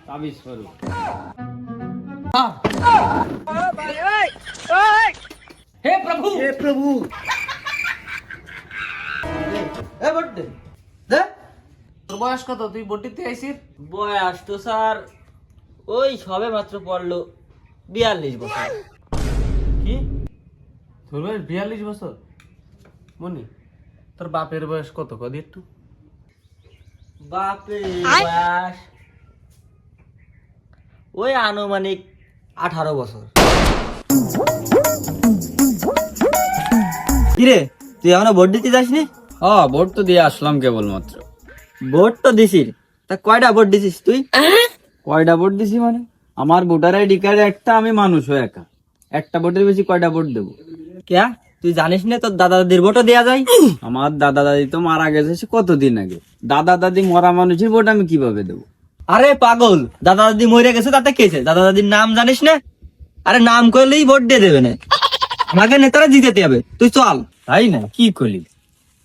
ताबीज करो। हे प्रभु हे प्रभु এ বড় দে তোর বয়স কত? তুই বটিতে আইছিস? বয়স তো স্যার ওই সবে মাত্র পড়লো 42 বছর। কি তোর বয়স 42 বছর? মনি তোর বাপের বয়স কত কদি একটু? বাপরে বয়স ওই আনুমানিক 18 বছর। কিরে তুই এখনো ভোট দিতে যাসনি? ভোট তো দিয়ে আসলাম কেবল মাত্র। ভোট তো দিছিস, তা কয়টা ভোট দিছিস তুই? কয়টা ভোট দিছি মানে? আমার ভোটার আইডি কার্ড একটা, আমি মানুষ হয়ে একা, একটা ভোটের বেশি কয়টা ভোট দেবো? ক্যা তুই জানিস না তোর দাদা দাদির ভোটও দেয়া যায়? আমার দাদা দাদি তো মারা গেছে সে কতদিন আগে, দাদা দাদি মরা মানুষের ভোট আমি কিভাবে দেবো? আরে পাগল, দাদা দাদি মরে গেছে তাতে কেছে, দাদা দাদির নাম জানিস না? আরে নাম করলেই ভোট দিয়ে দেবে না, আমাকে নেতারা জিতেতে হবে। তুই চল। তাই না? কি করলি?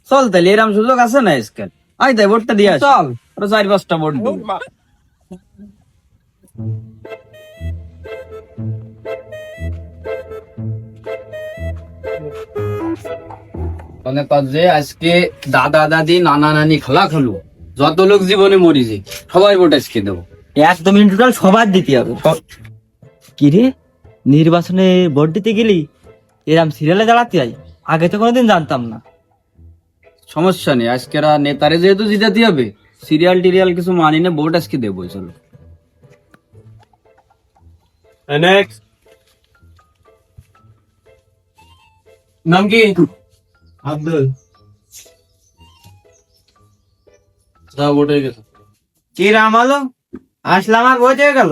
চল তাহলে, এরম সুযোগ আছে না আজকাল? আই তাই ভোটটা দিয়ে আসি। চল। আরো 4-5টা ভোট দেবো। মানে কর যে আজকে দাদা দাদি নানা নানি খালা খালু যত লোক জীবনে মরিছে সবাই ভোট আজকে দেবো। একদম টোটাল সবার দিতে হবে। কি রে, নির্বাচনে ভোট দিতে গেলি এরম সিরিয়ালে দাঁড়াতে হয়? আগে তো কোনোদিন জানতাম না। সমস্যা নেই, আজকেরা নেতারে যেহেতু জিতাতে হবে, সিরিয়াল টিরিয়াল কিছু মানি না, ভোট আজকে দেবো। চলো নেক্সট নাম কি? আব্দুল। যা ভোট হয়ে গেছে। কি রাম হলো, আসলাম আর ভোট হয়ে গেল?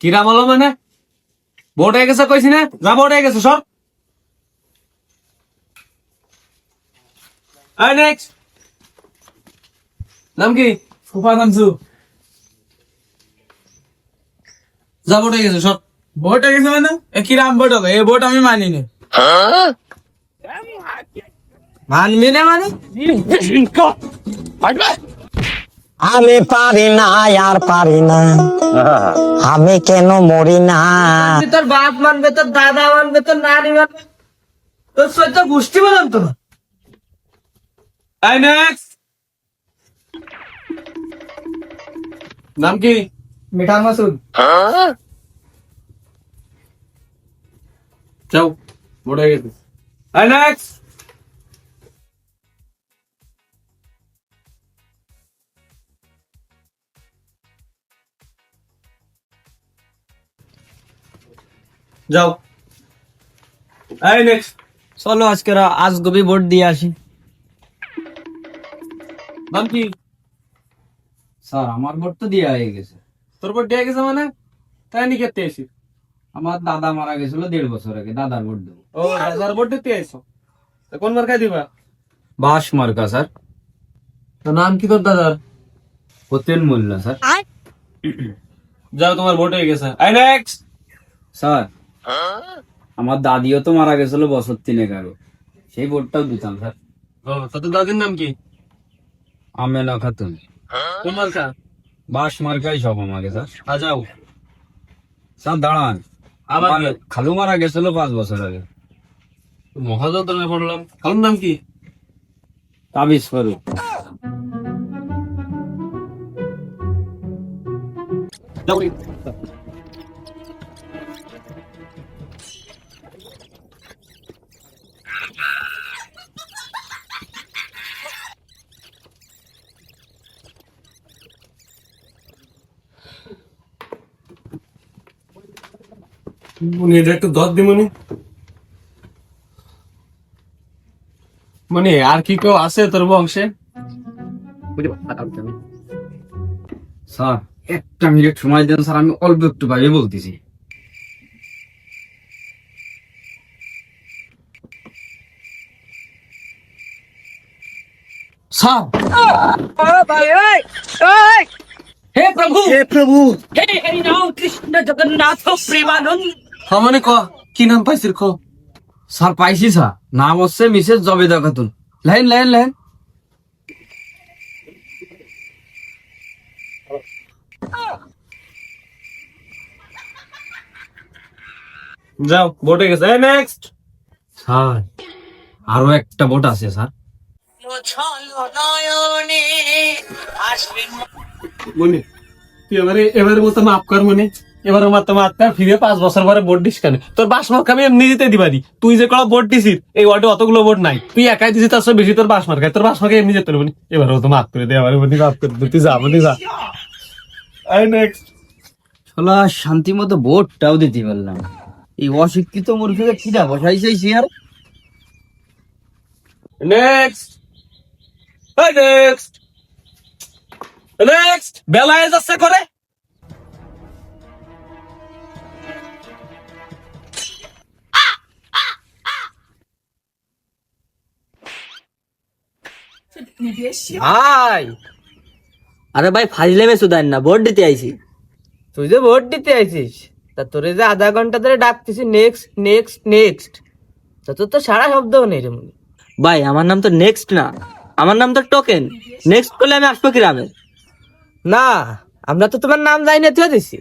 কিরাম হলো মানে? ভোট হয়ে গেছে কইছি না? যা ভোট হয়ে গেছে সব। নেক্সট নাম কি? ফুফা নামছু। যা ভোট হয়ে গেছে সব। ভোট হয়ে গেছে মানে কিরাম ভোট হবে? এই ভোট আমি মানি না। মানবি না মানে? আমি পারি না আর পারি না, আমি কেন মরি না। তোর বাপ মানবে, তোর দাদা মানবে, তোর নানি মানবে, তোর সৈত গোষ্ঠী বললাম তো। নেক্সট নাম কি? মিঠা মাসুদ। যাও ভোট হয়ে গেছে। নেক্সট যাও। নেক্সট চলো আজকে আজগবি ভোট দিয়ে আসি। নাম কি? স্যার আমার ভোট তো দেওয়া হয়ে গেছে। তোর ভোট দিয়ে গেছে মানে? তাই নি খেতে এসি? আমার দাদা মারা গেছিল 1.5 বছর আগে, দাদার ভোট দেবো। ও দাদার ভোট দিতে আইছো? তা কোন মার্কায় দিবা? বাস মার্কা স্যার। তো নাম কি তোর দাদার? হোতেন মোল্লা স্যার। যাও তোমার ভোট হয়ে গেছে। নেক্সট স্যার আমার দাদিও তো মারা গেছিল বছর 3 আগে, সেই ভোটটাও দিতাম স্যার। ও তোর দাদির নাম কি? আমেনা খাতুন। কোন মার্কা? বাস মার্কাই সব আমাকে স্যার। যাও। স্যার দাঁড়ান, আবার আমার খালু মারা গেছিল 5 বছর আগে। মহাযন্ত্রণায় পড়লাম। খালুর নাম কি? তাবিজ করো। মনে এটা একটু দর দিমনি। মানে আর কি কেউ আছে তোর বংশে? স্যার 1 মিনিট সময় দেন স্যার, আমি অল্প একটু ভাবে বলতেছি। স্যার হে প্রভু, हे प्रभु হে হরি রাম কৃষ্ণ জগন্নাথ প্রেমানন্দ। মানে কি নাম পাইছিস ক? স্যার পাইছি স্যার, নাম হচ্ছে Mrs Jobeda Khatun. Line line line. যাও ভোটে গেছে। নেক্সট। স্যার আরো একটা ভোট আছে স্যার। মনি তুই এবারে মতো মাফ কর মনি, এবার আমার তো মাত্রা ফিরে 5 বছর পরে ভোট দিস কেন? তোর বাসমার্ক আমি এমনি দিতে দিবারি, তুই যে কড়া ভোট দিছিস এই ওয়ার্ডে অতগুলো ভোট নাই, তুই একাই দিছিস, তার সব বেশি তোর বাসমার্ক, তোর বাসমার্কে এমনি যেতে পারবি। এবারে তো মাফ করে দে, এবারে মনি মাফ করে দে, তুই যা মনি যা। I next. শালা শান্তি মতো ভোটটাও দিতে পারলাম, এই অশিক্ষিত মূর্খকে কিটা বসাইছে আর। নেক্সট। I next. নেক্সট। বেলায় যাচ্ছে করে। ভাই, আরে ভাই ফাজলেমে সুদান না, ভোট দিতে আইছি। তুই যে ভোট দিতে আইছিস, তা তোরে যে আধা ঘন্টা ধরে ডাকতেছি নেক্সট নেক্সট নেক্সট, তা তোর তো সারা শব্দও নেই রে মনি। ভাই আমার নাম তো নেক্সট না, আমার নাম তো টোকেন। নেক্সট করলে আমি আসবো গ্রামে। না, আমরা তো তোমার নাম জানি না, তুই দিছি।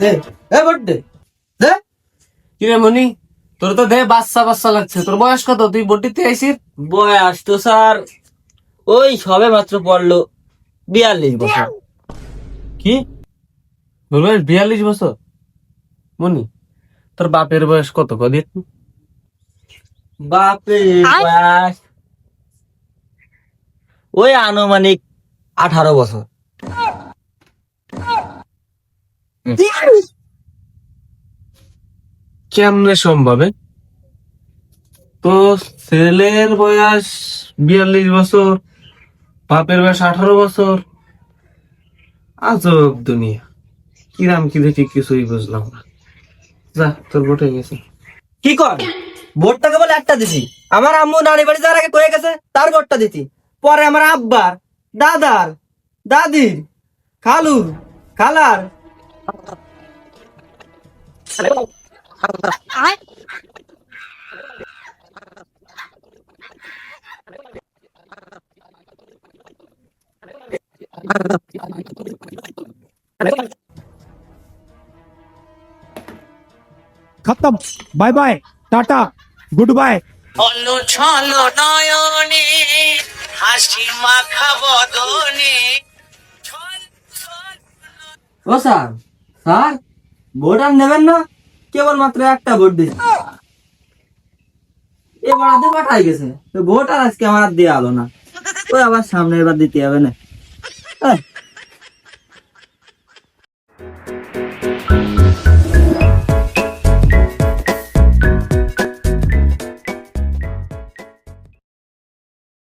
দে এ ভোট দে দে। কি রে মনি, তোর তো দেহে বাচ্চা বাচ্চা লাগছে, তোর বয়স কত? তুই ভোট দিতে আইছিস? বয়স তো স্যার ওই সবে মাত্র পড়লো 42 বছর। কি তোর বয়স 42 বছর? মনি তোর বাপের বয়স কত কদি? বাপরে বয়স ওই আনুমানিক 18 বছর। কেমনে সম্ভবে? তো ছেলের বয়স 42 বছর, বাপের বয়স 18 বছর। আজব দুনিয়া, কিরাম কি দেখি কিছুই বুঝলাম না। যা তোর ভোট হয়ে গেছে। কি কর, ভোটটা কেবল একটা দিছি। আমার আম্মু নানি বাড়ি যাওয়ার আগে কয়ে গেছে তার ভোটটা দিতি, পরে আমার আব্বার, দাদার, দাদির, খালুর, খালার। खत्म। Bye bye, tata, goodbye. ও স্যার, স্যার ভোট আর নেবেন না? কেবল মাত্র একটা ভোট দিছি, এবার আধে পাঠাই গেছে, তো ভোট আর আজকে আমার আর দেওয়া হলো না। ওই আবার সামনে এবার দিতে হবে না।